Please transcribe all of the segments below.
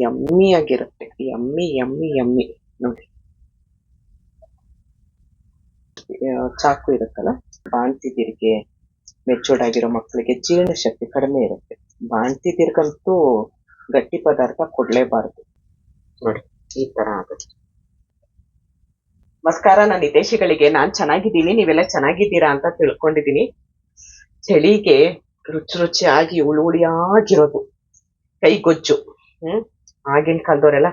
Yummy ಆಗಿರುತ್ತೆ. Yummy yummy yummy ನೋಡಿ. ಚಾಕು ಇರುತ್ತಲ್ಲ, ಬಾಣ್ತಿದಿರಿಗೆ ಮೆಚೂರ್ಡ್ ಆಗಿರೋ ಮಕ್ಕಳಿಗೆ ಜೀರ್ಣ ಶಕ್ತಿ ಕಡಿಮೆ ಇರುತ್ತೆ. ಬಾಣ್ತಿದಿರ್ಗಂತೂ ಗಟ್ಟಿ ಪದಾರ್ಥ ಕೊಡ್ಲೇಬಾರದು ನೋಡಿ. ಈ ತರ ಆಗುತ್ತೆ. ನಮಸ್ಕಾರ, ನನ್ನ ಹಿತೈಷಿಗಳಿಗೆ. ನಾನ್ ಚೆನ್ನಾಗಿದ್ದೀನಿ, ನೀವೆಲ್ಲ ಚೆನ್ನಾಗಿದ್ದೀರಾ ಅಂತ ತಿಳ್ಕೊಂಡಿದೀನಿ. ಚಳಿಗೆ ರುಚಿ ರುಚಿಯಾಗಿ ಹುಳಿಯಾಗಿರೋದು ಕೈಗೊಜ್ಜು. ಆಗಿನ ಕಾಲದವರೆಲ್ಲ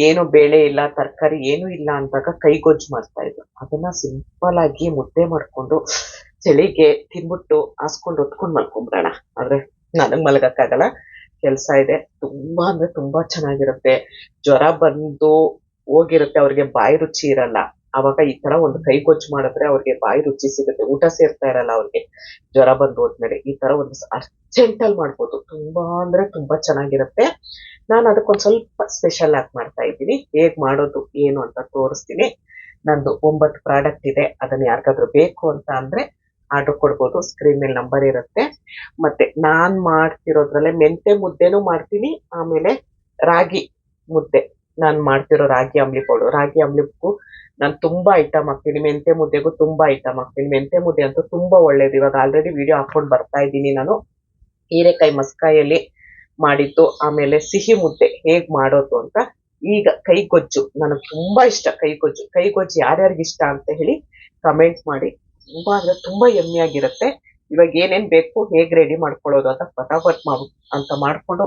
ಏನು ಬೇಳೆ ಇಲ್ಲ, ತರಕಾರಿ ಏನು ಇಲ್ಲ ಅಂದಾಗ ಕೈಗೊಜ್ಜು ಮಾಡ್ತಾ ಇದ್ರು. ಅದನ್ನ ಸಿಂಪಲ್ ಆಗಿ ಮುದ್ದೆ ಮಾಡ್ಕೊಂಡು ಚಳಿಗೆ ತಿನ್ಬಿಟ್ಟು ಹಾಸ್ಕೊಂಡು ಹೊತ್ಕೊಂಡ್ ಮಲ್ಕೊಂಡ್ಬಿಡೋಣ. ಆದ್ರೆ ನನಗ್ ಮಲಗಕ್ಕಾಗಲ್ಲ, ಕೆಲ್ಸ ಇದೆ. ತುಂಬಾ ಅಂದ್ರೆ ತುಂಬಾ ಚೆನ್ನಾಗಿರುತ್ತೆ. ಜ್ವರ ಬಂದು ಹೋಗಿರುತ್ತೆ, ಅವ್ರಿಗೆ ಬಾಯಿ ರುಚಿ ಇರಲ್ಲ. ಅವಾಗ ಈ ತರ ಒಂದು ಕೈಗೊಜ್ಜು ಮಾಡಿದ್ರೆ ಅವ್ರಿಗೆ ಬಾಯಿ ರುಚಿ ಸಿಗುತ್ತೆ. ಊಟ ಸೇರ್ತಾ ಇರಲ್ಲ ಅವ್ರಿಗೆ ಜ್ವರ ಬಂದು ಹೋದ್ಮೇಲೆ. ಈ ತರ ಒಂದು ಅರ್ಜೆಂಟಲ್ಲಿ ಮಾಡ್ಬೋದು. ತುಂಬಾ ಅಂದ್ರೆ ತುಂಬಾ ಚೆನ್ನಾಗಿರುತ್ತೆ. ನಾನು ಅದಕ್ಕೊಂದ್ ಸ್ವಲ್ಪ ಸ್ಪೆಷಲ್ ಆಗಿ ಮಾಡ್ತಾ ಇದ್ದೀನಿ. ಹೇಗ್ ಮಾಡೋದು ಏನು ಅಂತ ತೋರಿಸ್ತೀನಿ. ನಂದು 9 ಪ್ರಾಡಕ್ಟ್ ಇದೆ. ಅದನ್ನ ಯಾರಿಗಾದ್ರೂ ಬೇಕು ಅಂತ ಅಂದ್ರೆ ಆರ್ಡರ್ ಕೊಡ್ಬೋದು. ಸ್ಕ್ರೀನ್ ಮೇಲೆ ನಂಬರ್ ಇರುತ್ತೆ. ಮತ್ತೆ ನಾನ್ ಮಾಡ್ತಿರೋದ್ರಲ್ಲೇ ಮೆಂತೆ ಮುದ್ದೆನೂ ಮಾಡ್ತೀನಿ. ಆಮೇಲೆ ರಾಗಿ ಮುದ್ದೆ, ನಾನ್ ಮಾಡ್ತಿರೋ ರಾಗಿ ಅಂಬ್ಲಿ ಪೌಡರ್, ರಾಗಿ ಅಂಬ್ಲಿಗೂ ನಾನು ತುಂಬಾ ಐಟಮ್ ಹಾಕ್ತೀನಿ. ಮೆಂತೆ ಮುದ್ದೆಗೂ ತುಂಬಾ ಐಟಮ್ ಹಾಕ್ತೀನಿ. ಮೆಂತೆ ಮುದ್ದೆ ಅಂತೂ ತುಂಬಾ ಒಳ್ಳೇದು. ಇವಾಗ ಆಲ್ರೆಡಿ ವಿಡಿಯೋ ಹಾಕೊಂಡು ಬರ್ತಾ ಇದ್ದೀನಿ ನಾನು. ಹೀರೆಕಾಯಿ ಮಸ್ಕಾಯಲ್ಲಿ ಮಾಡಿದ್ದು, ಆಮೇಲೆ ಸಿಹಿ ಮುದ್ದೆ ಹೇಗ್ ಮಾಡೋದು ಅಂತ. ಈಗ ಕೈಗೊಜ್ಜು ನನಗೆ ತುಂಬಾ ಇಷ್ಟ. ಕೈಗೊಜ್ಜು ಯಾರ್ಯಾರಿಗೆ ಇಷ್ಟ ಅಂತ ಹೇಳಿ ಕಮೆಂಟ್ ಮಾಡಿ. ತುಂಬಾ ಅಂದ್ರೆ ತುಂಬಾ ಯಮ್ಮಿ ಆಗಿರುತ್ತೆ. ಇವಾಗ ಏನೇನ್ ಬೇಕು, ಹೇಗ್ ರೆಡಿ ಮಾಡ್ಕೊಳ್ಳೋದು ಅಂತ ಫಟಾಫಟ್ ಅಂತ ಮಾಡ್ಕೊಂಡು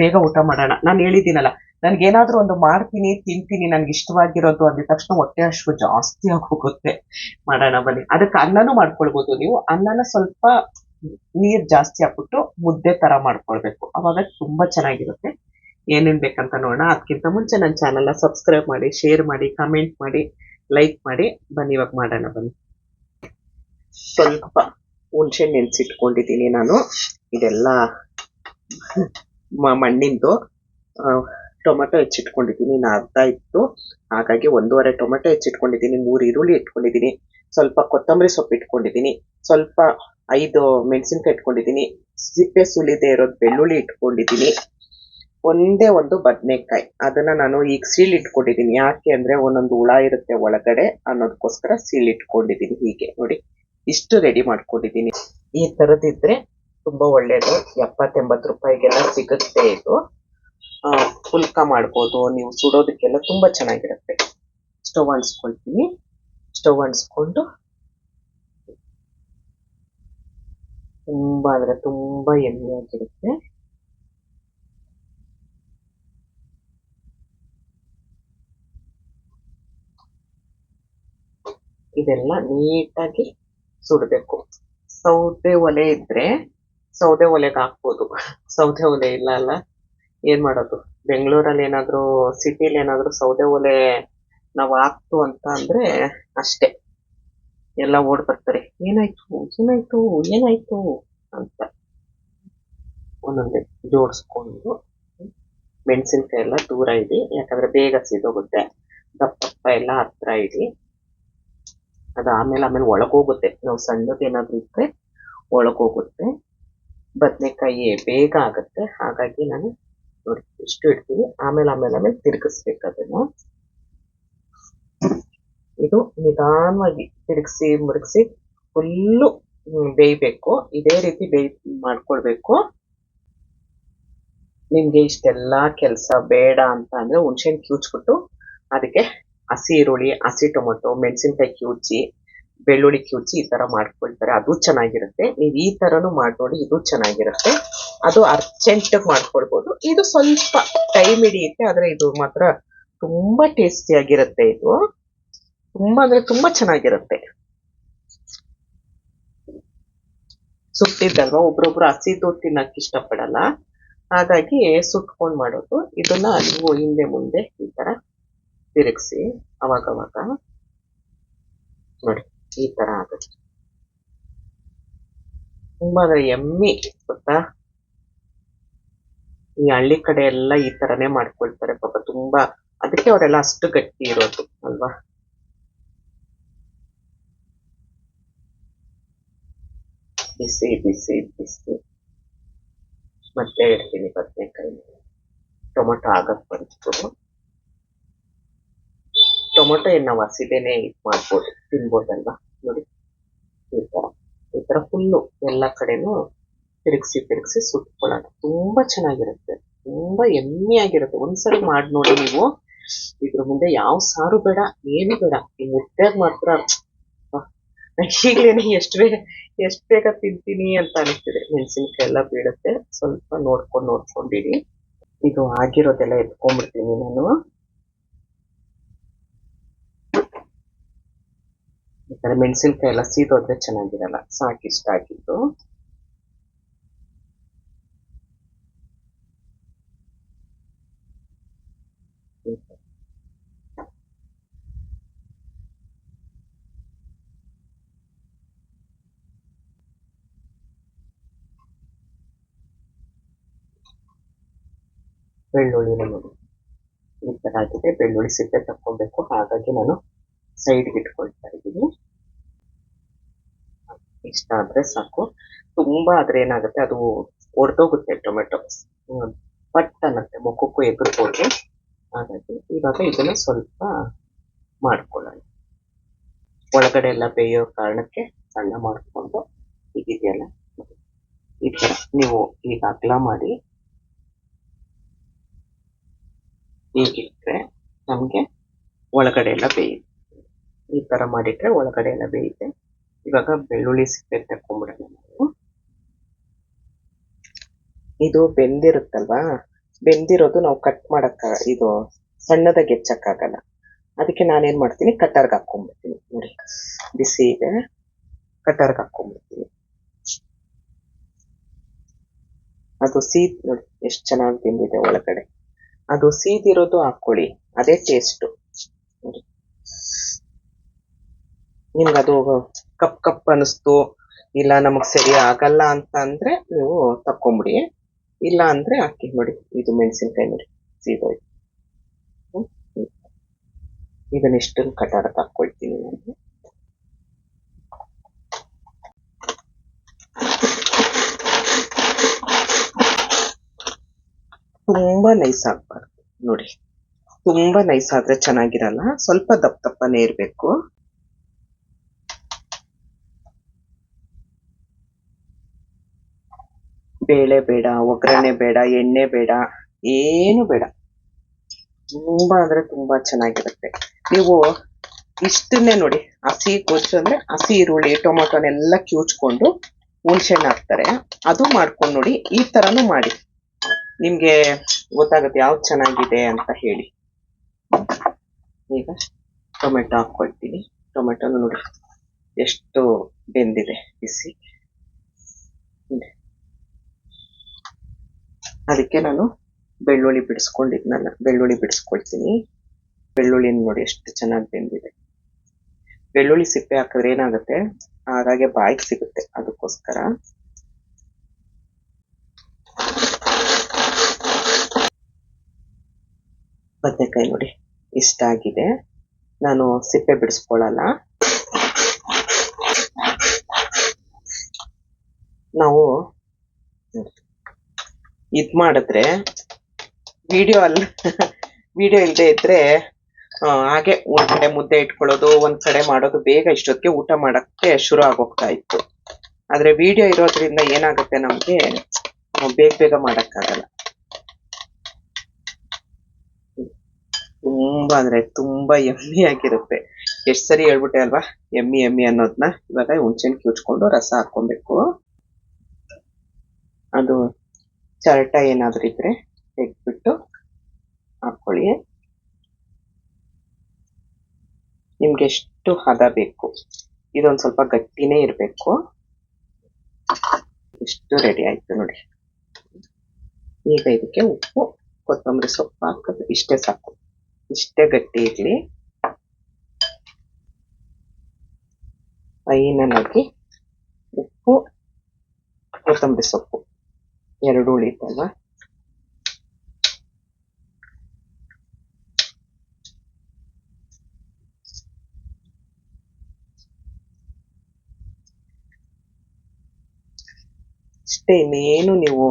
ಬೇಗ ಊಟ ಮಾಡೋಣ. ನಾನು ಹೇಳಿದ್ದೀನಲ್ಲ, ನನ್ಗೇನಾದ್ರೂ ಒಂದು ಮಾಡ್ತೀನಿ ತಿಂತೀನಿ ನನ್ಗೆ ಇಷ್ಟವಾಗಿರೋದು ಅಂದ ತಕ್ಷಣ ಹೊಟ್ಟೆ ಹಸಿವು ಜಾಸ್ತಿ ಆಗಿ ಹೋಗುತ್ತೆ. ಮಾಡೋಣ ಬನ್ನಿ. ಅದಕ್ಕೆ ಅನ್ನನೂ ಮಾಡ್ಕೊಳ್ಬೋದು ನೀವು. ಅನ್ನನ ಸ್ವಲ್ಪ ನೀರ್ ಜಾಸ್ತಿ ಹಾಕ್ಬಿಟ್ಟು ಮುದ್ದೆ ತರ ಮಾಡ್ಕೊಳ್ಬೇಕು. ಅವಾಗ ತುಂಬಾ ಚೆನ್ನಾಗಿರುತ್ತೆ. ಏನೇನ್ ಬೇಕಂತ ನೋಡೋಣ. ಅದಕ್ಕಿಂತ ಮುಂಚೆ ನನ್ನ ಚಾನಲ್ನ ಸಬ್ಸ್ಕ್ರೈಬ್ ಮಾಡಿ, ಶೇರ್ ಮಾಡಿ, ಕಮೆಂಟ್ ಮಾಡಿ, ಲೈಕ್ ಮಾಡಿ. ಬನ್ನಿ ಇವಾಗ ಮಾಡೋಣ ಬನ್ನಿ. ಸ್ವಲ್ಪ ಹುಣಸೆ ನೆನ್ಸಿಟ್ಕೊಂಡಿದ್ದೀನಿ ನಾನು. ಇದೆಲ್ಲ ಮಣ್ಣಿಂದು. ಟೊಮೆಟೊ ಹೆಚ್ಚಿಟ್ಕೊಂಡಿದ್ದೀನಿ, ಇನ್ನು ಅರ್ಧ ಇತ್ತು, ಹಾಗಾಗಿ 1.5 ಟೊಮೆಟೊ ಹೆಚ್ಚಿಟ್ಕೊಂಡಿದ್ದೀನಿ. 3 ಈರುಳ್ಳಿ ಇಟ್ಕೊಂಡಿದ್ದೀನಿ. ಸ್ವಲ್ಪ ಕೊತ್ತಂಬರಿ ಸೊಪ್ಪು ಇಟ್ಕೊಂಡಿದ್ದೀನಿ. ಸ್ವಲ್ಪ 5 ಮೆಣಸಿನ್ಕಾಯಿ ಇಟ್ಕೊಂಡಿದ್ದೀನಿ. ಸಿಪ್ಪೆ ಸುಲಿದೆ ಇರೋದು ಬೆಳ್ಳುಳ್ಳಿ ಇಟ್ಕೊಂಡಿದ್ದೀನಿ. ಒಂದೇ ಒಂದು ಬದನೆಕಾಯಿ, ಅದನ್ನ ನಾನು ಈಗ ಸೀಲ್ ಇಟ್ಕೊಂಡಿದ್ದೀನಿ. ಯಾಕೆ ಅಂದ್ರೆ ಒಂದೊಂದು ಹುಳ ಇರುತ್ತೆ ಒಳಗಡೆ ಅನ್ನೋದಕ್ಕೋಸ್ಕರ ಸೀಲ್ ಇಟ್ಕೊಂಡಿದ್ದೀನಿ. ಹೀಗೆ ನೋಡಿ, ಇಷ್ಟು ರೆಡಿ ಮಾಡ್ಕೊಂಡಿದ್ದೀನಿ. ಈ ತರದಿದ್ರೆ ತುಂಬಾ ಒಳ್ಳೇದು. 70-80 ರೂಪಾಯಿಗೆಲ್ಲ ಸಿಗುತ್ತೆ ಇದು. ಪುಲ್ಕ ಮಾಡ್ಬೋದು ನೀವು, ಸುಡೋದಕ್ಕೆಲ್ಲ ತುಂಬಾ ಚೆನ್ನಾಗಿರುತ್ತೆ. ಸ್ಟವ್ ಅಂಟಿಸ್ಕೊಳ್ತೀನಿ. ಸ್ಟವ್ ಅಂಟಿಸ್ಕೊಂಡು ತುಂಬಾ ಅಂದ್ರೆ ತುಂಬಾ ಎಣ್ಣೆಯಾಗಿರುತ್ತೆ. ಇದೆಲ್ಲ ನೀಟಾಗಿ ಸುಡಬೇಕು. ಸೌದೆ ಒಲೆ ಇದ್ರೆ ಸೌದೆ ಒಲೆಗೆ ಹಾಕ್ಬೋದು. ಸೌದೆ ಒಲೆ ಇಲ್ಲ ಅಲ್ಲ, ಏನ್ ಮಾಡೋದು? ಬೆಂಗಳೂರಲ್ಲಿ ಏನಾದ್ರು, ಸಿಟಿಲಿ ಏನಾದ್ರು ಸೌದೆ ಒಲೆ ನಾವು ಹಾಕ್ತು ಅಂತ ಅಂದ್ರೆ ಅಷ್ಟೇ, ಎಲ್ಲ ಓಡ್ ಬರ್ತಾರೆ. ಏನಾಯ್ತು ಅಂತ ಒಂದೊಂದೇ ಜೋಡಿಸ್ಕೊಂಡು. ಮೆಣಸಿನ್ಕಾಯಿ ಎಲ್ಲ ದೂರ ಇಡಿ, ಯಾಕಂದ್ರೆ ಬೇಗ ಸಿದೋಗುತ್ತೆ. ದಪ್ಪ ಎಲ್ಲ ಹತ್ರ ಇಡಿ. ಅದು ಆಮೇಲೆ ಒಳಗೋಗುತ್ತೆ. ನಾವು ಸಣ್ಣದೇನಾದ್ರೂ ಇದ್ರೆ ಒಳಗೋಗುತ್ತೆ. ಬದನೆಕಾಯಿ ಬೇಗ ಆಗುತ್ತೆ, ಹಾಗಾಗಿ ನಾನು ನೋಡಿ ಇಷ್ಟು ಇಡ್ತೀನಿ. ಆಮೇಲೆ ತಿರುಗಿಸ್ಬೇಕು ಅದನ್ನು. ಇದು ನಿಧಾನವಾಗಿ ತಿರುಗಿಸಿ ಮುರುಗಿಸಿ ಫುಲ್ಲು ಬೇಯಬೇಕು. ಇದೇ ರೀತಿ ಮಾಡ್ಕೊಳ್ಬೇಕು. ನಿಮ್ಗೆ ಇಷ್ಟೆಲ್ಲಾ ಕೆಲಸ ಬೇಡ ಅಂತ ಅಂದ್ರೆ ಹುಣಸೆಹಣ್ಣು ಕಿವುಚ್ಬಿಟ್ಟು ಅದಕ್ಕೆ ಹಸಿ ಈರುಳ್ಳಿ, ಹಸಿ ಟೊಮೊಟೊ, ಮೆಣಸಿನ್ಕಾಯಿ ಕಿವುಚಿ, ಬೆಳ್ಳುಳ್ಳಿ ಕಿವುಚಿ ಈ ತರ ಮಾಡ್ಕೊಳ್ತಾರೆ. ಅದು ಚೆನ್ನಾಗಿರುತ್ತೆ. ನೀವು ಈ ತರನು ಮಾಡಿ, ಇದು ಚೆನ್ನಾಗಿರುತ್ತೆ. ಅದು ಅರ್ಜೆಂಟ್ ಮಾಡ್ಕೊಳ್ಬೋದು. ಇದು ಸ್ವಲ್ಪ ಟೈಮ್ ಹಿಡಿಯುತ್ತೆ, ಆದ್ರೆ ಇದು ಮಾತ್ರ ತುಂಬಾ ಟೇಸ್ಟಿ ಆಗಿರುತ್ತೆ. ಇದು ತುಂಬಾ ಅಂದ್ರೆ ತುಂಬಾ ಚೆನ್ನಾಗಿರುತ್ತೆ. ಸುಟ್ಟಿದ್ದಲ್ವಾ, ಒಬ್ರೊಬ್ರು ಹಸಿದು ತಿನ್ನಕ್ ಇಷ್ಟಪಡಲ್ಲ, ಹಾಗಾಗಿ ಸುಟ್ಕೊಂಡ್ ಮಾಡೋದು. ಇದನ್ನ ನೀವು ಹಿಂದೆ ಮುಂದೆ ಈ ತರ ತಿರುಗಿಸಿ ಅವಾಗವಾಗ ನೋಡಿ, ಈ ತರ ಆಗುತ್ತೆ. ತುಂಬಾ ಎಮ್ಮಿ ಗೊತ್ತಾ. ಈ ಹಳ್ಳಿ ಕಡೆ ಎಲ್ಲ ಈ ತರನೇ ಮಾಡ್ಕೊಳ್ತಾರೆ ಪಾಪ. ತುಂಬಾ ಅದಕ್ಕೆ ಅವರೆಲ್ಲ ಅಷ್ಟು ಗಟ್ಟಿ ಇರೋದು ಅಲ್ವಾ. ಬಿಸಿ ಬಿಸಿ ಬಿಸಿ ಮತ್ತೆ ಇಡ್ತೀನಿ ಬದನೆಕಾಯಿ. ಟೊಮೊಟೊ ಆಗಕ್ ಬಂತು. ಟೊಮೊಟೊ ಏನ್ ನಾವು ಹಸಿದೇನೆ ಇದ್ ಮಾಡ್ಬೋದು, ತಿನ್ಬೋದಲ್ವಾ. ನೋಡಿ ಈ ತರ ಫುಲ್ಲು ಎಲ್ಲ ಕಡೆನೂ ತಿರುಗಿಸಿ ಸುಟ್ಕೊಳ್ಳೋಣ. ತುಂಬಾ ಚೆನ್ನಾಗಿರುತ್ತೆ, ತುಂಬಾ ಎಮ್ಮಿ ಆಗಿರುತ್ತೆ. ಒಂದ್ಸರಿ ಮಾಡಿ ನೋಡಿ ನೀವು. ಇದ್ರ ಮುಂದೆ ಯಾವ ಸಾರು ಬೇಡ, ಏನು ಬೇಡ. ಈ ಮುದ್ದೆಗ್ ಮಾತ್ರ ಈಗ್ಲೇನೆ ಎಷ್ಟ್ ಬೇಗ ತಿಂತೀನಿ ಅಂತ ಅನಿಸ್ತಿದೆ. ಮೆಣಸಿನ್ಕಾಯಿ ಎಲ್ಲ ಬೀಳುತ್ತೆ, ಸ್ವಲ್ಪ ನೋಡ್ಕೊಂಡಿರಿ. ಇದು ಆಗಿರೋದೆಲ್ಲ ಎತ್ಕೊಂಡ್ಬಿಡ್ತೀನಿ ನಾನು. ಈ ತರ ಮೆಣಸಿನ್ಕಾಯಿ ಎಲ್ಲ ಸೀದೋದ್ರೆ ಚೆನ್ನಾಗಿರಲ್ಲ. ಸಾಕಿಷ್ಟ ಆಗಿದ್ದು. ಬೆಳ್ಳುಳ್ಳಿನ ನೋಡಿ ಈ ತರ ಆಗಿದೆ. ಬೆಳ್ಳುಳ್ಳಿ ಸಿಪ್ಪೆ ತಕ್ಕೊಬೇಕು, ಹಾಗಾಗಿ ನಾನು ಸೈಡ್ಗೆ ಇಟ್ಕೊಳ್ತಾ ಇದ್ದೀನಿ. ಇಷ್ಟ ಆದ್ರೆ ಸಾಕು. ತುಂಬಾ ಆದ್ರೆ ಏನಾಗುತ್ತೆ, ಅದು ಒಡೆದೋಗುತ್ತೆ ಟೊಮೆಟೊ, ಪಟ್ ಅನ್ನತ್ತೆ, ಮುಖಕ್ಕೂ ಎಗರ್ಬೋದು. ಹಾಗಾಗಿ ಇವಾಗ ಇದನ್ನ ಸ್ವಲ್ಪ ಮಾಡ್ಕೊಳ್ಳೋಣ. ಒಳಗಡೆ ಎಲ್ಲ ಬೇಯೋ ಕಾರಣಕ್ಕೆ ಸಣ್ಣ ಮಾಡಿಕೊಂಡು ಇದೆಯಲ್ಲ ಈ ತರ ನೀವು ಈಗ ಅಗಲ ಮಾಡಿ ಹೀಗಿಟ್ರೆ ನಮ್ಗೆ ಒಳಗಡೆ ಎಲ್ಲ ಬೇಯುತ್ತೆ. ಈ ತರ ಮಾಡಿಟ್ರೆ ಒಳಗಡೆ ಎಲ್ಲ ಬೇಯುತ್ತೆ. ಇವಾಗ ಬೆಳ್ಳುಳ್ಳಿ ಸಿಪ್ಪೆ ತಕೊಂಡ್ಬಿಡೋಣ ನಾವು. ಇದು ಬೆಂದಿರುತ್ತಲ್ವಾ, ಬೆಂದಿರೋದು ನಾವು ಕಟ್ ಮಾಡಕ್ಕ, ಇದು ಸಣ್ಣದಾಗಿ ಹೆಚ್ಚಕ್ಕಾಗಲ್ಲ. ಅದಕ್ಕೆ ನಾನೇನ್ ಮಾಡ್ತೀನಿ, ಕಟ್ಟರ್ಗೆ ಹಾಕೊಂಡ್ಬಿಡ್ತೀನಿ. ನೋಡಿ ಬಿಸಿ ಇದೆ, ಕಟ್ಟರ್ಗೆ ಹಾಕೊಂಡ್ಬಿಡ್ತೀನಿ. ಅದು ನೋಡಿ ಎಷ್ಟು ಚೆನ್ನಾಗಿ ಬೆಂದಿದೆ ಒಳಗಡೆ. ಅದು ಸೀದಿರೋದು ಹಾಕೊಳ್ಳಿ, ಅದೇ ಟೇಸ್ಟ್. ನಿಮ್ಗದು ಕಪ್ ಅನಿಸ್ತು, ಇಲ್ಲ ನಮಗ್ ಸರಿ ಆಗಲ್ಲ ಅಂತ ಅಂದ್ರೆ ನೀವು ತಕೊಂಬಿಡಿ. ಇಲ್ಲ ಅಂದ್ರೆ ಹಾಕಿ. ನೋಡಿ ಇದು ಮೆಣಸಿನ್ಕಾಯಿ ನೋಡಿ ಸೀದೋಯ್ತು. ಇದನ್ನೆಷ್ಟು ಕಟಾರಕ್ಕೆ ಹಾಕೊಳ್ತೀನಿ ನಾನು. ತುಂಬಾ ನೈಸ್ ಆಗ್ಬಾರ್ದು ನೋಡಿ, ತುಂಬಾ ನೈಸ್ ಆದ್ರೆ ಚೆನ್ನಾಗಿರಲ್ಲ. ಸ್ವಲ್ಪ ದಪ್ಪನೇ ಇರ್ಬೇಕು. ಬೇಳೆ ಬೇಡ, ಒಗ್ಗರಣೆ ಬೇಡ, ಎಣ್ಣೆ ಬೇಡ, ಏನು ಬೇಡ. ತುಂಬಾ ಅಂದ್ರೆ ತುಂಬಾ ಚೆನ್ನಾಗಿರುತ್ತೆ. ನೀವು ಇಷ್ಟನ್ನೇ ನೋಡಿ, ಹಸಿ ಗೊಜ್ಜು ಅಂದ್ರೆ ಹಸಿ ಈರುಳ್ಳಿ ಟೊಮೊಟೊನೆಲ್ಲ ಕಿವುಚ್ಕೊಂಡು ಹುಣಸೆಹಣ್ಣು ಹಾಕ್ತಾರೆ, ಅದು ಮಾಡ್ಕೊಂಡು ನೋಡಿ. ಈ ತರನು ಮಾಡಿ, ನಿಮ್ಗೆ ಗೊತ್ತಾಗುತ್ತೆ ಯಾವ್ದು ಚೆನ್ನಾಗಿದೆ ಅಂತ ಹೇಳಿ. ಈಗ ಟೊಮೆಟೊ ಹಾಕೊಳ್ತೀನಿ. ಟೊಮೆಟೊನು ನೋಡಿ ಎಷ್ಟು ಬೆಂದಿದೆ ಬಿಸಿ. ಅದಕ್ಕೆ ನಾನು ಬೆಳ್ಳುಳ್ಳಿ ಬಿಡಿಸ್ಕೊಂಡಿದ್ನಲ್ಲ, ಬೆಳ್ಳುಳ್ಳಿ ಬಿಡಿಸ್ಕೊಳ್ತೀನಿ. ಬೆಳ್ಳುಳ್ಳಿ ನೋಡಿ ಎಷ್ಟು ಚೆನ್ನಾಗಿ ಬೆಂದಿದೆ. ಬೆಳ್ಳುಳ್ಳಿ ಸಿಪ್ಪೆ ಹಾಕಿದ್ರೆ ಏನಾಗುತ್ತೆ, ಹಾಗಾಗಿ ಬಾಯಿಗೆ ಸಿಗುತ್ತೆ, ಅದಕ್ಕೋಸ್ಕರ. ಬದನೆಕಾಯಿ ನೋಡಿ ಇಷ್ಟ ಆಗಿದೆ. ನಾನು ಸಿಪ್ಪೆ ಬಿಡಿಸ್ಕೊಳ್ಳಲ್ಲ. ನಾವು ಇದ್ ಮಾಡಿದ್ರೆ ವಿಡಿಯೋ ಇಲ್ಲದೆ ಇದ್ರೆ ಹಾಗೆ ಒಂದ್ ಕಡೆ ಮುದ್ದೆ ಇಟ್ಕೊಳ್ಳೋದು, ಒಂದ್ ಕಡೆ ಮಾಡೋದು, ಬೇಗ ಇಷ್ಟೊತ್ತಿಗೆ ಊಟ ಮಾಡಕ್ಕೆ ಶುರು ಆಗೋಗ್ತಾ ಇತ್ತು. ಆದ್ರೆ ವಿಡಿಯೋ ಇರೋದ್ರಿಂದ ಏನಾಗುತ್ತೆ, ನಮ್ಗೆ ಬೇಗ ಮಾಡಕ್ಕಾಗಲ್ಲ. ತುಂಬಾ ಅಂದ್ರೆ ತುಂಬಾ ಎಮ್ಮಿ ಆಗಿರುತ್ತೆ. ಎಷ್ಟ್ ಸರಿ ಹೇಳ್ಬಿಟ್ಟೆ ಅಲ್ವಾ ಎಮ್ಮಿ ಅನ್ನೋದನ್ನ. ಇವಾಗ ಹುಣಸೆಹಣ್ಣು ಕಿವುಚ್ಕೊಂಡು ರಸ ಹಾಕೊಬೇಕು. ಅದು ಚರಟ ಏನಾದ್ರೂ ಇದ್ರೆ ತೆಗ್ದ್ಬಿಟ್ಟು ಹಾಕೊಳ್ಳಿ. ನಿಮ್ಗೆ ಎಷ್ಟು ಹದ ಬೇಕು, ಇದೊಂದ್ ಸ್ವಲ್ಪ ಗಟ್ಟಿನೇ ಇರ್ಬೇಕು. ಇಷ್ಟು ರೆಡಿ ಆಯ್ತು ನೋಡಿ. ಈಗ ಇದಕ್ಕೆ ಉಪ್ಪು, ಕೊತ್ತಂಬರಿ ಸೊಪ್ಪು ಹಾಕೋದು, ಇಷ್ಟೇ ಸಾಕು. ಇಷ್ಟೇ ಗಟ್ಟಿ ಇರ್ಲಿ. ಫೈನಲ್ ಆಗಿ ಉಪ್ಪು, ಕೊತ್ತಂಬರಿ ಸೊಪ್ಪು ಎರಡು ಉಳಿತಲ್ವಾ, ಅಷ್ಟೇ. ಇನ್ನೇನು ನೀವು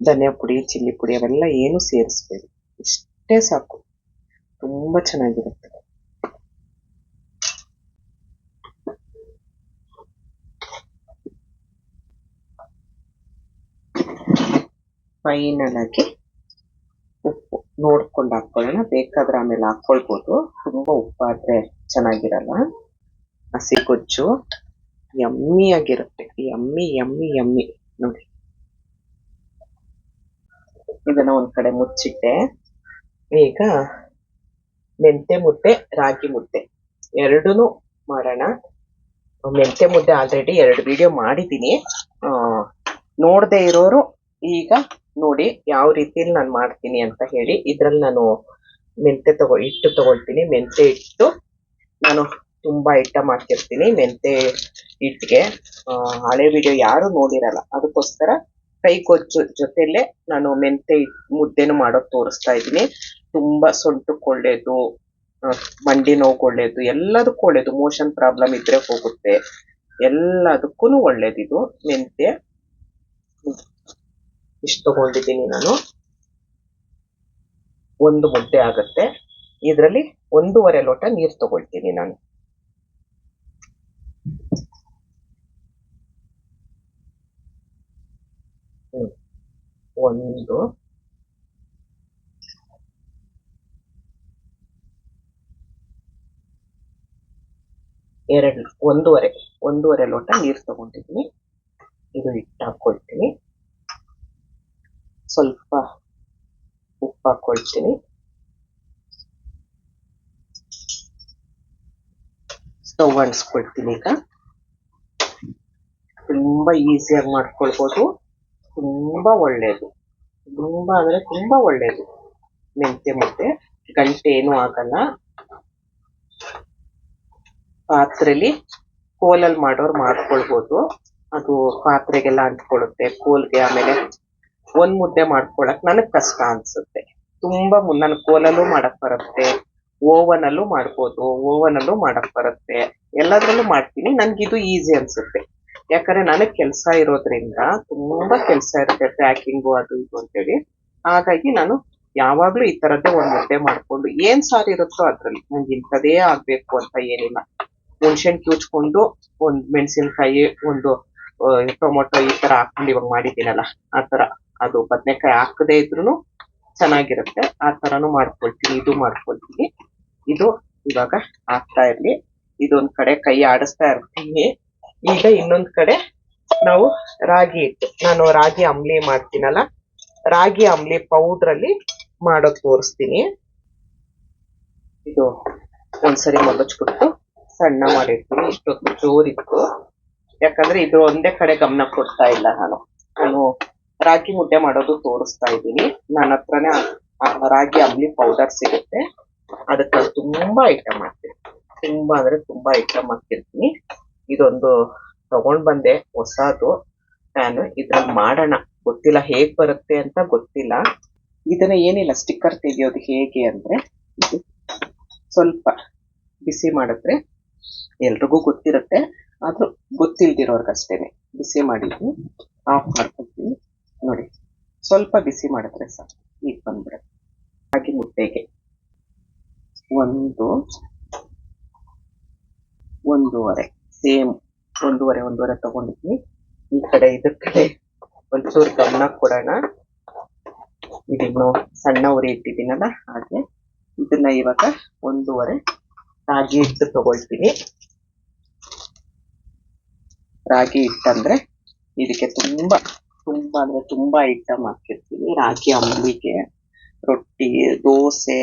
ಧನಿಯಾ ಪುಡಿ, ಚಿಲ್ಲಿ ಪುಡಿ ಅವೆಲ್ಲ ಏನು ಸೇರಿಸ್ಬೇಡಿ. ಇಷ್ಟೇ ಸಾಕು, ತುಂಬಾ ಚೆನ್ನಾಗಿರುತ್ತೆ. ಫೈನಲ್ ಆಗಿ ಉಪ್ಪು ನೋಡ್ಕೊಂಡು ಹಾಕೊಳ್ಳೋಣ, ಬೇಕಾದ್ರೆ ಆಮೇಲೆ ಹಾಕೊಳ್ಬೋದು. ತುಂಬಾ ಉಪ್ಪಾದ್ರೆ ಚೆನ್ನಾಗಿರಲ್ಲ. ಹಸಿ ಗೊಜ್ಜು ಯಮ್ಮಿ ಆಗಿರುತ್ತೆ, ಯಮ್ಮಿ ಯಮ್ಮಿ ಯಮ್ಮಿ. ನೋಡಿ, ಇದನ್ನ ಒಂದ್ ಕಡೆ ಮುಚ್ಚಿಟ್ಟೆ. ಈಗ ಮೆಂತೆ ಮುದ್ದೆ, ರಾಗಿ ಮುದ್ದೆ ಎರಡೂನು ಮಾಡೋಣ. ಮೆಂತೆ ಮುದ್ದೆ ಆಲ್ರೆಡಿ 2 ವಿಡಿಯೋ ಮಾಡಿದ್ದೀನಿ. ನೋಡದೆ ಇರೋರು ಈಗ ನೋಡಿ ಯಾವ ರೀತಿಯಲ್ಲಿ ನಾನು ಮಾಡ್ತೀನಿ ಅಂತ ಹೇಳಿ. ಇದ್ರಲ್ಲಿ ನಾನು ಹಿಟ್ಟು ತಗೊಳ್ತೀನಿ. ಮೆಂತೆ ಹಿಟ್ಟು ನಾನು ತುಂಬಾ ಐಟಮ್ ಹಾಕಿರ್ತೀನಿ ಮೆಂತೆ ಹಿಟ್ಟಿಗೆ. ಹಳೆ ವಿಡಿಯೋ ಯಾರು ನೋಡಿರಲ್ಲ, ಅದಕ್ಕೋಸ್ಕರ ಕೈಗೊಜ್ಜು ಜೊತೆಲೆ ನಾನು ಮೆಂತೆ ಮುದ್ದೆನು ಮಾಡೋದು ತೋರಿಸ್ತಾ ಇದ್ದೀನಿ. ತುಂಬಾ ಸೊಂಟಕ್ಕೆ ಒಳ್ಳೇದು, ಮಂಡಿ ನೋವು ಒಳ್ಳೇದು, ಎಲ್ಲದಕ್ಕೂ ಒಳ್ಳೇದು. ಮೋಷನ್ ಪ್ರಾಬ್ಲಮ್ ಇದ್ರೆ ಹೋಗುತ್ತೆ, ಎಲ್ಲದಕ್ಕೂ ಒಳ್ಳೇದಿದು ಮೆಂತೆ. ಇಷ್ಟು ತಗೊಂಡಿದ್ದೀನಿ ನಾನು. 1 ಮುದ್ದೆ ಆಗತ್ತೆ. ಇದರಲ್ಲಿ 1.5 ಲೋಟ ನೀರು ತಗೊಳ್ತೀನಿ ನಾನು. ಒಂದು 2 1.5 ಲೋಟ ನೀರು ತಗೊಂಡಿದ್ದೀನಿ. ಇದು ಹಿಟ್ಟು ಹಾಕೊಳ್ತೀನಿ. ಸ್ವಲ್ಪ ಉಪ್ಪು ಹಾಕೊಳ್ತೀನಿ. ಸ್ಟವ್ ಅಂಟಿಸ್ಕೊಳ್ತೀನಿ. ಈಗ ತುಂಬಾ ಈಸಿಯಾಗಿ ಮಾಡ್ಕೊಳ್ಬೋದು. ತುಂಬಾ ಒಳ್ಳೇದು, ತುಂಬಾ ಅಂದ್ರೆ ತುಂಬಾ ಒಳ್ಳೇದು ಮೆಂತೆ ಮುದ್ದೆ. ಗಂಟೆ ಏನೂ ಆಗಲ್ಲ. ಪಾತ್ರೆಲಿ ಕೋಲಲ್ಲಿ ಮಾಡೋರು ಮಾಡ್ಕೊಳ್ಬೋದು. ಅದು ಪಾತ್ರೆಗೆಲ್ಲ ಅಂಟ್ಕೊಳ್ಳುತ್ತೆ, ಕೋಲ್ಗೆ. ಆಮೇಲೆ 1 ಮುದ್ದೆ ಮಾಡ್ಕೊಳಕ್ ನನಗ್ ಕಷ್ಟ ಅನ್ಸುತ್ತೆ. ತುಂಬಾ ನನ್ ಕೋಲಲ್ಲೂ ಮಾಡಕ್ ಬರುತ್ತೆ, ಓವನಲ್ಲೂ ಮಾಡ್ಬೋದು, ಓವನಲ್ಲೂ ಮಾಡಕ್ ಬರುತ್ತೆ, ಎಲ್ಲದ್ರಲ್ಲೂ ಮಾಡ್ತೀನಿ. ನನ್ಗಿದು ಈಸಿ ಅನ್ಸುತ್ತೆ. ಯಾಕಂದ್ರೆ ನನಗ್ ಕೆಲಸ ಇರೋದ್ರಿಂದ, ತುಂಬಾ ಕೆಲಸ ಇರುತ್ತೆ, ಪ್ಯಾಕಿಂಗು ಅದು ಇದು ಅಂತೇಳಿ. ಹಾಗಾಗಿ ನಾನು ಯಾವಾಗ್ಲೂ ಈ ತರದ್ದೇ 1 ಮುದ್ದೆ ಮಾಡ್ಕೊಂಡು, ಏನ್ ಸಾರು ಇರುತ್ತೋ ಅದ್ರಲ್ಲಿ, ನಂಗೆ ಇಂಥದೇ ಆಗ್ಬೇಕು ಅಂತ ಏನಿಲ್ಲ. ಹುಣ್ಸೆಹಣ್ಣು ಕಿವುಚ್ಕೊಂಡು, 1 ಮೆಣಸಿನ್ಕಾಯಿ, 1 ಟೊಮೊಟೊ ಈ ತರ ಹಾಕೊಂಡು ಇವಾಗ ಮಾಡಿದ್ದೀನಲ್ಲ ಆ ತರ. ಅದು ಬದನೆಕಾಯಿ ಹಾಕದೇ ಇದ್ರು ಚೆನ್ನಾಗಿರುತ್ತೆ. ಆ ತರನು ಮಾಡ್ಕೊಳ್ತೀನಿ, ಇದು ಮಾಡ್ಕೊಳ್ತೀನಿ. ಇದು ಇವಾಗ ಹಾಕ್ತಾ ಇರ್ಲಿ. ಇದೊಂದ್ ಕಡೆ ಕೈ ಆಡಿಸ್ತಾ ಇರ್ತೀನಿ. ಈಗ ಇನ್ನೊಂದ್ ಕಡೆ ನಾವು ರಾಗಿ ಹಿಟ್ಟು, ನಾನು ರಾಗಿ ಅಂಬ್ಲಿ ಮಾಡ್ತೀನಲ್ಲ, ರಾಗಿ ಅಂಬ್ಲಿ ಪೌಡ್ರಲ್ಲಿ ಮಾಡೋದು ತೋರಿಸ್ತೀನಿ. ಇದು ಒಂದ್ಸರಿ ಮಗಚ್ಬಿಟ್ಟು ಸಣ್ಣ ಮಾಡಿರ್ತೀನಿ. ಇಷ್ಟೊತ್ತು ಜೋರಿತ್ತು, ಯಾಕಂದ್ರೆ ಇದು ಒಂದೇ ಕಡೆ ಗಮನ ಕೊಡ್ತಾ ಇಲ್ಲ. ನಾನು ರಾಗಿ ಮುದ್ದೆ ಮಾಡೋದು ತೋರಿಸ್ತಾ ಇದ್ದೀನಿ. ನನ್ನ ಹತ್ರನೇ ರಾಗಿ ಅಂಬ್ಲಿ ಪೌಡರ್ ಸಿಗುತ್ತೆ. ಅದಕ್ಕೆ ತುಂಬಾ ಐಟಮ್ ಹಾಕ್ತೀನಿ, ತುಂಬಾ ಅಂದ್ರೆ ತುಂಬಾ ಐಟಮ್ ಹಾಕಿರ್ತೀನಿ. ಇದೊಂದು ತಗೊಂಡ್ ಬಂದೆ ಹೊಸದು ಪ್ಯಾನ್. ಇದ್ರಲ್ಲಿ ಮಾಡೋಣ, ಗೊತ್ತಿಲ್ಲ ಹೇಗ್ ಬರುತ್ತೆ ಅಂತ ಗೊತ್ತಿಲ್ಲ. ಇದನ್ನ ಏನಿಲ್ಲ, ಸ್ಟಿಕ್ಕರ್ ತೆಗಿಯೋದು ಹೇಗೆ ಅಂದ್ರೆ, ಸ್ವಲ್ಪ ಬಿಸಿ ಮಾಡಿದ್ರೆ ಎಲ್ರಿಗೂ ಗೊತ್ತಿರುತ್ತೆ, ಆದ್ರೂ ಗೊತ್ತಿಲ್ದಿರೋರ್ಗಷ್ಟೇನೆ. ಬಿಸಿ ಮಾಡಿದ್ವಿ, ಆಫ್ ಮಾಡ್ಕೊಳ್ತೀನಿ. ನೋಡಿ, ಸ್ವಲ್ಪ ಬಿಸಿ ಮಾಡಿದ್ರೆ ಸಾಕು, ಈಗ ಬಂದ್ಬಿಡುತ್ತೆ. ರಾಗಿ ಮುದ್ದೆಗೆ 1.5 ಸೇಮ್ 1.5 ತಗೊಂಡಿದ್ವಿ. ಈ ಕಡೆ ಇದ್ರ ಕಡೆ ಒಂಚೂರು ಗಮನ ಕೊಡೋಣ. ಇದನ್ನು ಸಣ್ಣ ಉರಿ ಇಟ್ಟಿದ್ದೀನಲ್ಲ, ಹಾಗೆ ಇದನ್ನ ಇವಾಗ 1.5 ರಾಗಿ ಹಿಟ್ಟು ತಗೊಳ್ತೀನಿ. ರಾಗಿ ಹಿಟ್ಟಂದ್ರೆ ಇದಕ್ಕೆ ತುಂಬಾ ಅಂದ್ರೆ ತುಂಬಾ ಐಟಮ್ ಹಾಕಿರ್ತೀನಿ. ರಾಗಿ ಅಂಬ್ಲಿಗೆ ರೊಟ್ಟಿ, ದೋಸೆ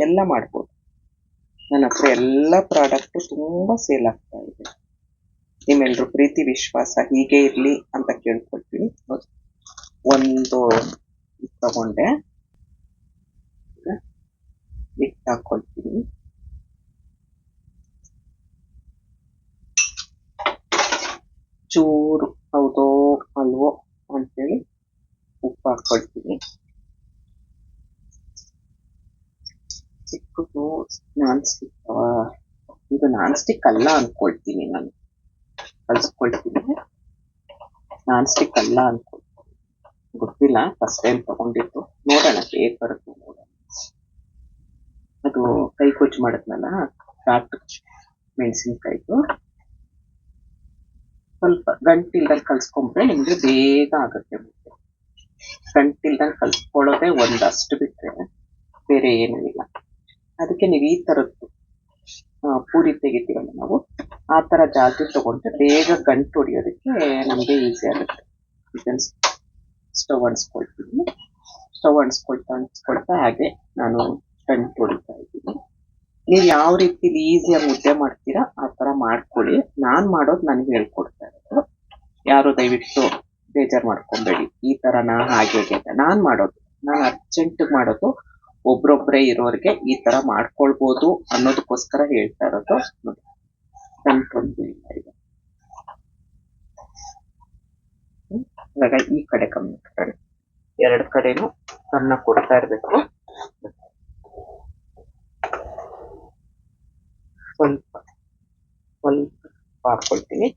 ಎಲ್ಲ ಮಾಡ್ಬೋದು. ನನ್ನ ಹತ್ರ ಎಲ್ಲ ಪ್ರಾಡಕ್ಟ್ ತುಂಬಾ ಸೇಲ್ ಆಗ್ತಾ ಇದೆ. ನಿಮ್ಮೆಲ್ರು ಪ್ರೀತಿ ವಿಶ್ವಾಸ ಹೀಗೆ ಇರ್ಲಿ ಅಂತ ಕೇಳ್ಕೊಳ್ತೀನಿ. ಒಂದು ತಗೊಂಡೆ, ಹಿಟ್ಟು ಹಾಕೊಳ್ತೀನಿ. ಚೂರು ಹೌದೋ ಅಲ್ವೋ ಅಂತೇಳಿ ಉಪ್ಪು ಹಾಕೊಳ್ತೀನಿ. ಚಿಕ್ಕದು ನಾನ್ ಸ್ಟಿಕ್, ಇದು ನಾನ್ ಸ್ಟಿಕ್ ಅಲ್ಲ ಅನ್ಕೊಳ್ತೀನಿ, ನಾನು ಕಲ್ಸ್ಕೊಳ್ತೀನಿ. ನಾನ್ ಸ್ಟಿಕ್ ಅಲ್ಲ ಅನ್ಕೊಳ್ತೀನಿ, ಗೊತ್ತಿಲ್ಲ, ಫಸ್ಟ್ ಟೈಮ್ ತಗೊಂಡಿದ್ದು. ನೋಡೋಣ ಹೇಗ್ ಬರುತ್ತೆ ನೋಡೋಣ. ಕೈ ಕೊಚ್ಚು ಮಾಡಿದ್ನಲ್ಲ ಘಾಟ್ ಮೆಣಸಿನ್ಕಾಯ್ದು ಸ್ವಲ್ಪ ಗಂಟಿಲ್ದಂಗೆ ಕಲ್ಸ್ಕೊಂಡ್ರೆ ನಿಮ್ಗೆ ಬೇಗ ಆಗುತ್ತೆ. ಗಂಟಿಲ್ದಂಗೆ ಕಲ್ಸ್ಕೊಳ್ಳೋದೇ ಒಂದಷ್ಟು ಬಿಟ್ರೆ ಬೇರೆ ಏನೂ ಇಲ್ಲ. ಅದಕ್ಕೆ ನೀವು ಈ ತರದ್ದು ಪೂರಿ ತೆಗಿತೀವಲ್ಲ ನಾವು ಆ ತರ ಜಾಸ್ತಿ ತಗೊಂಡ್ರೆ ಬೇಗ ಗಂಟು ಹೊಡಿಯೋದಕ್ಕೆ ನಮ್ಗೆ ಈಸಿ ಆಗುತ್ತೆ. ಇದನ್ನ ಸ್ಟವ್ ಅನ್ಸ್ಕೊಳ್ತೀನಿ. ಸ್ಟವ್ ಅನ್ಸ್ಕೊಳ್ತಾ ಹಾಗೆ ನಾನು ಗಂಟು ಹೊಡಿತಾ ಇದ್ದೀನಿ. ನೀವು ಯಾವ ರೀತಿಲಿ ಈಸಿಯಾಗಿ ಮುದ್ದೆ ಮಾಡ್ತೀರಾ ಆ ತರ ಮಾಡ್ಕೊಳ್ಳಿ. ನಾನ್ ಮಾಡೋದು ನನಗೆ ಹೇಳ್ಕೊಡ್ತಾ ಇರೋದು. ಯಾರು ದಯವಿಟ್ಟು ಬೇಜಾರು ಮಾಡ್ಕೊಂಬೇಡಿ, ಈ ತರನ ಹಾಗೆ ಅಂತ. ನಾನು ಅರ್ಜೆಂಟ್ ಮಾಡೋದು, ಒಬ್ರೊಬ್ರೇ ಇರೋರಿಗೆ ಈ ತರ ಮಾಡ್ಕೊಳ್ಬೋದು ಅನ್ನೋದಕ್ಕೋಸ್ಕರ ಹೇಳ್ತಾ ಇರೋದು. ಗಂಟೊಂದು ಇಲ್ಲ ಈಗ. ಇವಾಗ ಈ ಕಡೆ ಕಮ್ಮಿ ಕಡೆ ಎರಡು ಕಡೆನೂ ಸಣ್ಣ ಕೊಡ್ತಾ ಇರ್ಬೇಕು. ಸ್ವಲ್ಪ ಹಾಕೊಳ್ತೀನಿ.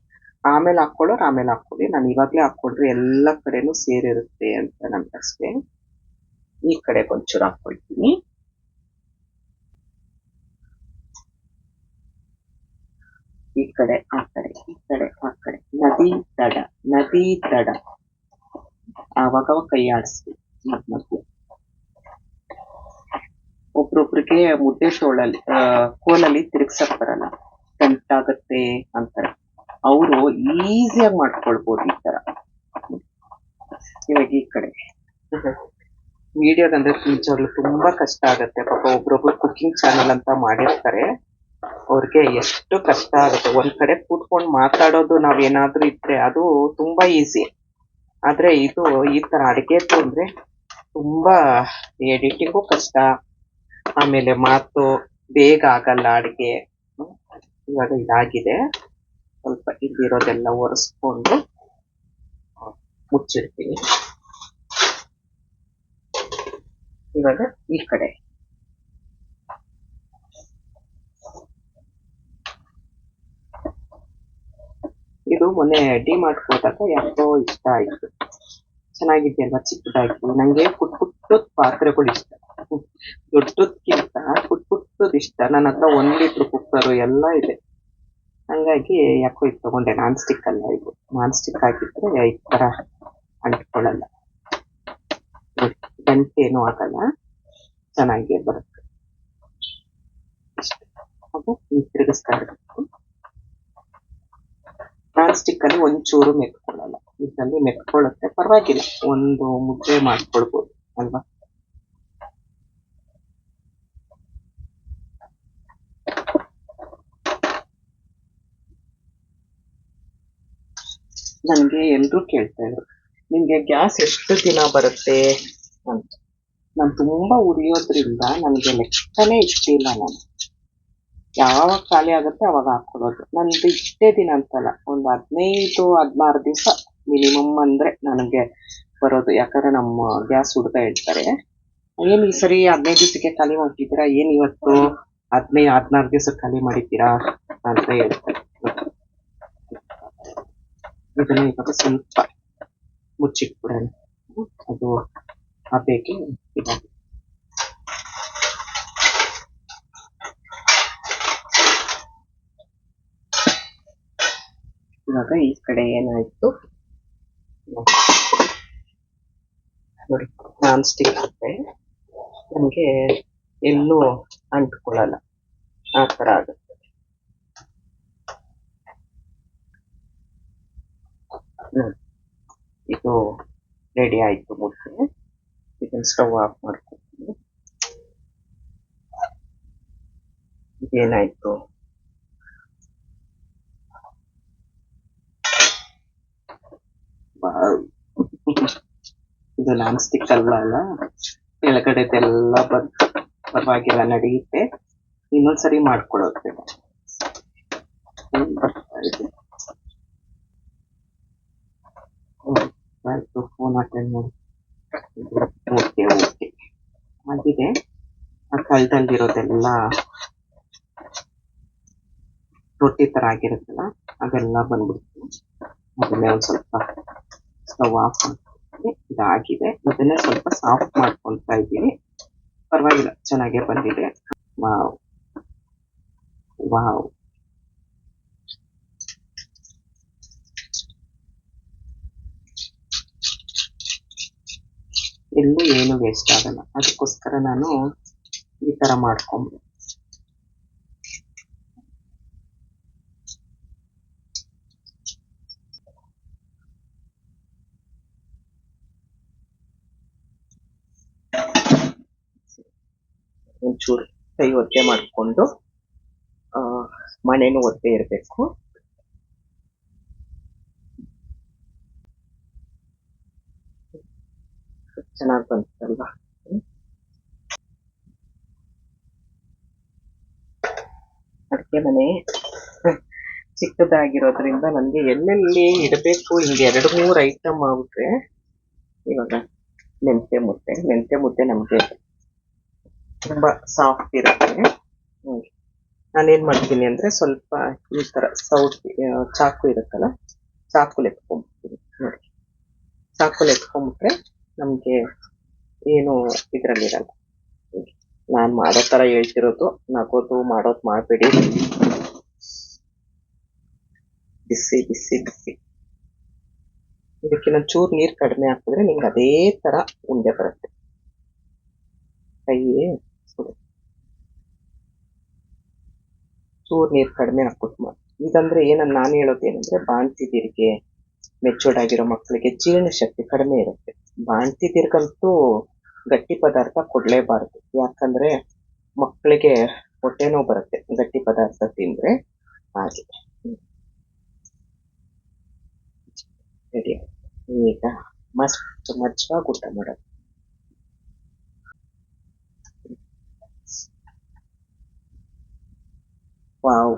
ಆಮೇಲೆ ಹಾಕೊಳ್ಳಿ. ನಾನು ಇವಾಗ್ಲೇ ಹಾಕೊಂಡ್ರೆ ಎಲ್ಲ ಕಡೆನೂ ಸೇರಿರುತ್ತೆ ಅಂತ ನನ್ಗಷ್ಟೇ. ಈ ಕಡೆ ಒಂಚೂರು ಹಾಕೊಳ್ತೀನಿ. ಈ ಕಡೆ ಆ ಕಡೆ ನದಿ ದಡ ಆವಾಗ ಕೈ ಆಡಿಸ್ಬೇಕು. ಮತ್ತೆ ಒಬ್ರೊಬ್ರಿಗೆ ಮುದ್ದೆ ಕೋಲಲ್ಲಿ ತಿರುಗ್ಸಕ್ ಬರಲ್ಲ, ಗಂಟಾಗತ್ತೆ ಅಂತಾರೆ. ಅವರು ಈಸಿಯಾಗಿ ಮಾಡ್ಕೊಳ್ಬೋದು ಈ ತರ. ಇವಾಗ ಈ ಕಡೆ ವಿಡಿಯೋದಂದ್ರೆ ನಿಜವಾಗ್ಲೂ ತುಂಬಾ ಕಷ್ಟ ಆಗತ್ತೆ. ಪಾಪ ಒಬ್ರೊಬ್ರು ಕುಕಿಂಗ್ ಚಾನಲ್ ಅಂತ ಮಾಡಿರ್ತಾರೆ, ಅವ್ರಿಗೆ ಎಷ್ಟು ಕಷ್ಟ ಆಗುತ್ತೆ. ಒಂದ್ ಕಡೆ ಕೂತ್ಕೊಂಡು ಮಾತಾಡೋದು ನಾವೇನಾದ್ರೂ ಇದ್ರೆ ಅದು ತುಂಬಾ ಈಸಿ. ಆದ್ರೆ ಇದು ಈ ತರ ಅಡಿಗೆದು ಅಂದ್ರೆ ತುಂಬಾ ಎಡಿಟಿಂಗು ಕಷ್ಟ, ಆಮೇಲೆ ಮಾತು ಬೇಗ ಆಗಲ್ಲ ಅಡಿಗೆ. ಇವಾಗ ಇದಾಗಿದೆ. ಸ್ವಲ್ಪ ಇಲ್ಲಿರೋದೆಲ್ಲ ಒರೆಸ್ಕೊಂಡು ಮುಚ್ಚಿಡ್ತೀನಿ. ಇವಾಗ ಈ ಕಡೆ ಇದು ಮೊನ್ನೆ ಡಿಮಾರ್ಟ್ ಹೋದಾಗ ಯಾಕೋ ಇಷ್ಟ ಆಯ್ತು. ಚೆನ್ನಾಗಿದೆ ಅಲ್ವಾ ಚಿಕ್ಕದಾಗಿ. ನಂಗೆ ಪುಟ್ಟದ ಪಾತ್ರೆಗಳು ಇಷ್ಟ, ದೊಡ್ಡದಕ್ಕಿಂತ ಪುಟ್ಟದ್ ಇಷ್ಟ. ನನ್ನ ಹತ್ರ 1 ಲೀಟರ್ ಕುಕ್ಕರು ಎಲ್ಲ ಇದೆ. ಹಂಗಾಗಿ ಯಾಕೋ ಇದು ತಗೊಂಡೆ. ನಾನ್ ಸ್ಟಿಕ್ ಅಲ್ಲ ಇದು. ನಾನ್ ಸ್ಟಿಕ್ ಹಾಕಿದ್ರೆ ಈ ತರ ಅಂಟ್ಕೊಳ್ಳಲ್ಲ, ಗಂಟೇನು ಆಗಲ್ಲ, ಚೆನ್ನಾಗಿ ಬರುತ್ತೆ. ಅದು ತಿರುಗಿಸ್ತಾ ಇರಬೇಕು. ನಾನ್ ಸ್ಟಿಕ್ ಅಲ್ಲಿ ಒಂಚೂರು ಮೆತ್ಕೊಳ್ಳಲ್ಲ, ಇದರಲ್ಲಿ ಮೆತ್ಕೊಳ್ಳುತ್ತೆ, ಪರವಾಗಿಲ್ಲ. ಒಂದು ಮುದ್ದೆ ಮಾಡ್ಕೊಳ್ಬೋದು ಅಲ್ವಾ. ನನ್ಗೆ ಎಲ್ರು ಕೇಳ್ತಾ ಇದ್ರು, ನಿಮ್ಗೆ ಗ್ಯಾಸ್ ಎಷ್ಟು ದಿನ ಬರುತ್ತೆ ಅಂತ. ನಾನು ತುಂಬಾ ಉರಿಯೋದ್ರಿಂದ ನನ್ಗೆ ಲೆಕ್ಕನೇ ಇಷ್ಟಿಲ್ಲ. ನಾನು ಯಾವಾಗ ಖಾಲಿ ಆಗುತ್ತೆ ಅವಾಗ ಹಾಕೊಳ್ಳೋದು. ನಂದು ಇಷ್ಟೇ ದಿನ ಅಂತಲ್ಲ, ಒಂದು 15-16 ದಿವಸ ಮಿನಿಮಮ್ ಅಂದ್ರೆ ನನಗೆ ಬರೋದು. ಯಾಕಂದ್ರೆ ನಮ್ಮ ಗ್ಯಾಸ್ ಹುಡುಗ ಹೇಳ್ತಾರೆ, ಏನ್ ಈ ಸರಿ 15 ದಿವಸಕ್ಕೆ ಖಾಲಿ ಮಾಡ್ತಿದ್ದೀರಾ, ಏನ್ ಇವತ್ತು 15-16 ದಿವಸಕ್ಕೆ ಖಾಲಿ ಮಾಡಿದ್ದೀರಾ ಅಂತ ಹೇಳ್ತಾರೆ. ಇದನ್ನ ಇವಾಗ ಸ್ವಲ್ಪ ಮುಚ್ಚಿಟ್ಬಿಡೋಣ. ಅದು ಬೇಕೆ ಇದಾಗಿ. ಇವಾಗ ಈ ಕಡೆ ಏನಾಯ್ತು ನೋಡಿ, ನಾನ್ ಸ್ಟಿಕ್ ಹಾಕ್ರೆ ನಮ್ಗೆ ಎಲ್ಲೂ ಅಂಟ್ಕೊಳ್ಳಲ್ಲ, ಆ ತರ ಆಗುತ್ತೆ. ಇದು ರೆಡಿ ಆಯ್ತು ಮುದ್ದೆ. ಇದನ್ನ ಸ್ಟವ್ ಆಫ್ ಮಾಡ್ಕೊತೀನಿ. ಇದೇನಾಯ್ತು, ಇದು ನಾನ್ ಸ್ಟಿಕ್ ಅಲ್ಲ, ಕೆಳಗಡೆದೆಲ್ಲ ಬಂತು. ಪರವಾಗಿಲ್ಲ, ನಡೆಯುತ್ತೆ. ಇನ್ನೊಂದ್ಸರಿ ಮಾಡ್ಕೊಳೋದು. ಆಯ್ತು, ಫೋನ್ ಅಟೆಂಡ್ ಮಾಡಿ. ಓಕೆ ಆಗಿದೆ. ಆ ಕಲ್ದಲ್ಲಿರೋದೆಲ್ಲ ರೊಟ್ಟಿ ತರ ಆಗಿರುತ್ತಲ್ಲ ಅದೆಲ್ಲ ಬಂದ್ಬಿಡ್ತು. ಅದನ್ನೇ ಒಂದ್ ಸ್ವಲ್ಪ ಸ್ಟವ್ ಆಫ್ ಮಾಡ್ತೀನಿ. ಇದಾಗಿದೆ. ಇದನ್ನೇ ಸ್ವಲ್ಪ ಸಾಫ್ಟ್ ಮಾಡ್ಕೊಳ್ತಾ ಇದ್ದೀನಿ. ಪರವಾಗಿಲ್ಲ, ಚೆನ್ನಾಗೇ ಬಂದಿದೆ. ವಾವ್. ಎಲ್ಲೂ ಏನು ವೇಸ್ಟ್ ಆಗಲ್ಲ, ಅದಕ್ಕೋಸ್ಕರ ನಾನು ಈ ತರ ಮಾಡ್ಕೊಂಡೆ. ಒಂಚೂರು ಕೈ ಒತ್ತೆ ಮಾಡಿಕೊಂಡು ಮಣೆನೂ ಒತ್ತೆ ಇರಬೇಕು. ಚೆನ್ನಾಗಿ ಬಂತಲ್ವಾ? ಅಡಿಗೆ ಮನೆ ಚಿಕ್ಕದಾಗಿರೋದ್ರಿಂದ ನನಗೆ ಎಲ್ಲೆಲ್ಲಿ ಇಡಬೇಕು ಹಿಂಗೆ 2-3 ಐಟಮ್ ಆಗ್ಬಿಟ್ರೆ. ಇವಾಗ ಮೆಂತ್ಯ ಮುದ್ದೆ ನಮಗೆ ತುಂಬಾ ಸಾಫ್ಟ್ ಇರುತ್ತೆ. ನಾನೇನ್ ಮಾಡ್ತೀನಿ ಅಂದ್ರೆ ಸ್ವಲ್ಪ ಈ ತರ ಚಾಕು ಇರುತ್ತಲ್ಲ, ಚಾಕುಲ್ ಎತ್ಕೊಂಡ್ಬಿಡ್ತೀನಿ ನೋಡಿ. ಚಾಕುಲ್ ಎತ್ಕೊಂಡ್ಬಿಟ್ರೆ ನಮ್ಗೆ ಏನು ಇದ್ರಲ್ಲಿರಲ್ಲ. ನಾನ್ ಮಾಡೋ ತರ ಹೇಳ್ತಿರೋದು, ನಗೋದು ಮಾಡೋದು ಮಾಡ್ಬೇಡಿ. ಬಿಸಿ ಬಿಸಿ ಬಿಸಿ. ಇದಕ್ಕೆ ಚೂರು ನೀರ್ ಕಡಿಮೆ ಹಾಕಿದ್ರೆ ನಿಮ್ಗೆ ಅದೇ ತರ ಉಂಡೆ ಬರುತ್ತೆ. ಕೈ ಚೂರು ನೀರ್ ಕಡಿಮೆ ಹಾಕ್ಬಿಟ್ಟು ಮಾಡಿ. ಇದಂದ್ರೆ ಏನನ್ನ ನಾನು ಹೇಳೋದೇನಂದ್ರೆ, ಬಾಣ್ತಿದಿರಿಗೆ ಮೆಚೂರ್ಡ್ ಆಗಿರೋ ಮಕ್ಕಳಿಗೆ ಜೀರ್ಣ ಶಕ್ತಿ ಕಡಿಮೆ ಇರುತ್ತೆ. ಬಾಣ್ತಿದಿರ್ಗಂತೂ ಗಟ್ಟಿ ಪದಾರ್ಥ ಕೊಡ್ಲೇಬಾರದು, ಯಾಕಂದ್ರೆ ಮಕ್ಕಳಿಗೆ ಹೊಟ್ಟೆ ನೋವು ಬರುತ್ತೆ ಗಟ್ಟಿ ಪದಾರ್ಥ ತಿಂದ್ರೆ. ಹಾಗೆ ರೆಡಿ. ಈಗ ಮಸ್ತ್ ಮಜ್ವಾಗಿ ಊಟ ಮಾಡೋದು. ವಾವ್,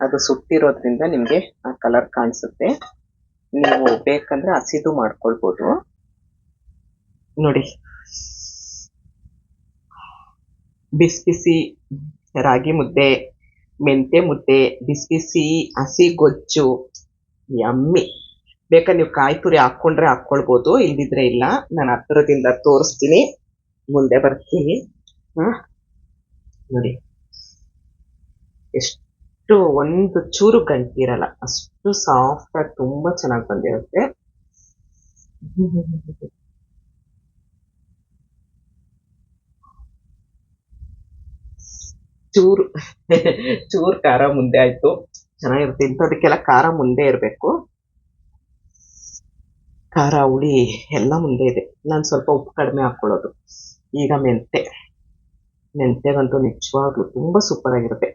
ಅದು ಸುಟ್ಟಿರೋದ್ರಿಂದ ನಿಮ್ಗೆ ಆ ಕಲರ್ ಕಾಣಿಸುತ್ತೆ. ನೀವು ಬೇಕಂದ್ರೆ ಹಸಿದು ಮಾಡ್ಕೊಳ್ಬೋದು ನೋಡಿ. ಬಿಸಿ ಬಿಸಿ ರಾಗಿ ಮುದ್ದೆ, ಮೆಂತೆ ಮುದ್ದೆ, ಬಿಸಿ ಬಿಸಿ ಹಸಿ ಗೊಜ್ಜು, ಯಮ್ಮಿ. ಬೇಕಾದ್ರೆ ನೀವು ಕಾಯಿ ತುರಿ ಹಾಕೊಂಡ್ರೆ ಹಾಕೊಳ್ಬೋದು, ಇಲ್ದಿದ್ರೆ ಇಲ್ಲ. ನಾನು ಹತ್ತಿರದಿಂದ ತೋರಿಸ್ತೀನಿ, ಮುಂದೆ ಬರ್ತೀನಿ. ನೋಡಿ ಎಷ್ಟು ಒಂದು ಚೂರು ಗಂಟಿರಲ್ಲ, ಅಷ್ಟು ಸಾಫ್ಟ್ ಆಗಿ ತುಂಬಾ ಚೆನ್ನಾಗಿ ಬಂದಿರುತ್ತೆ. ಚೂರು ಖಾರ ಮುಂದೆ ಆಯ್ತು, ಚೆನ್ನಾಗಿರುತ್ತೆ. ಇಂಥದಕ್ಕೆಲ್ಲ ಖಾರ ಮುಂದೆ ಇರಬೇಕು. ಖಾರ ಹುಳಿ ಎಲ್ಲ ಮುಂದೆ ಇದೆ. ನಾನು ಸ್ವಲ್ಪ ಉಪ್ಪು ಕಡಿಮೆ ಹಾಕೊಳ್ಳೋದು. ಈಗ ಮೆಂತೆಗಂತೂ ನಿಜವಾಗ್ಲೂ ತುಂಬಾ ಸೂಪರ್ ಆಗಿರುತ್ತೆ.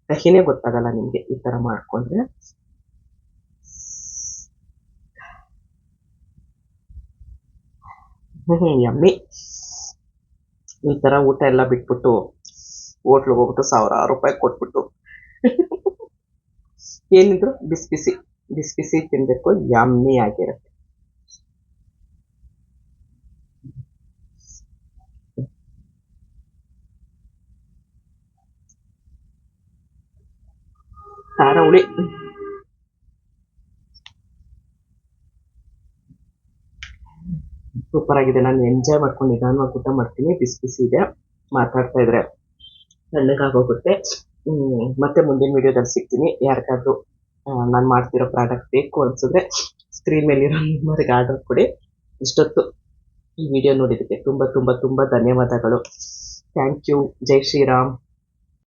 ಕಹಿನೇ ಗೊತ್ತಾಗಲ್ಲ ನಿಮ್ಗೆ ಈ ತರ ಮಾಡ್ಕೊಂಡ್ರೆ. ಯಮ್ಮಿ. ಈ ತರ ಊಟ ಎಲ್ಲ ಬಿಟ್ಬಿಟ್ಟು ಹೋಟ್ಲಿಗೆ ಹೋಗ್ಬಿಟ್ಟು 1000 ರೂಪಾಯಿ ಕೊಟ್ಬಿಟ್ಟು ಏನಿದ್ರು ಬಿಸಿ ಬಿಸಿ ತಿನ್ಬೇಕು, ಯಮ್ಮಿ ಆಗಿರುತ್ತೆ. ಖಾರ ಹುಳಿ ಸೂಪರ್ ಆಗಿದೆ. ನಾನು ಎಂಜಾಯ್ ಮಾಡ್ಕೊಂಡು ನಿಧಾನವಾಗಿ ಊಟ ಮಾಡ್ತೀನಿ. ಬಿಸಿ ಬಿಸಿ ಇದೆ, ಮಾತಾಡ್ತಾ ಇದ್ರೆ ತಣ್ಣಗಾಗೋಗುತ್ತೆ. ಮತ್ತೆ ಮುಂದಿನ ವಿಡಿಯೋದಲ್ಲಿ ಸಿಗ್ತೀನಿ. ಯಾರಿಗಾದ್ರೂ ನಾನು ಮಾಡ್ತಿರೋ ಪ್ರಾಡಕ್ಟ್ ಬೇಕು ಅನ್ಸಿದ್ರೆ ಸ್ಕ್ರೀನ್ ಮೇಲಿರೋ ನಂಬರ್ಗೆ ಆರ್ಡರ್ ಕೊಡಿ. ಇಷ್ಟೊತ್ತು ಈ ವಿಡಿಯೋ ನೋಡಿದ್ದಕ್ಕೆ ತುಂಬಾ ತುಂಬಾ ತುಂಬಾ ಧನ್ಯವಾದಗಳು. Thank you. ಜೈ ಶ್ರೀರಾಮ್.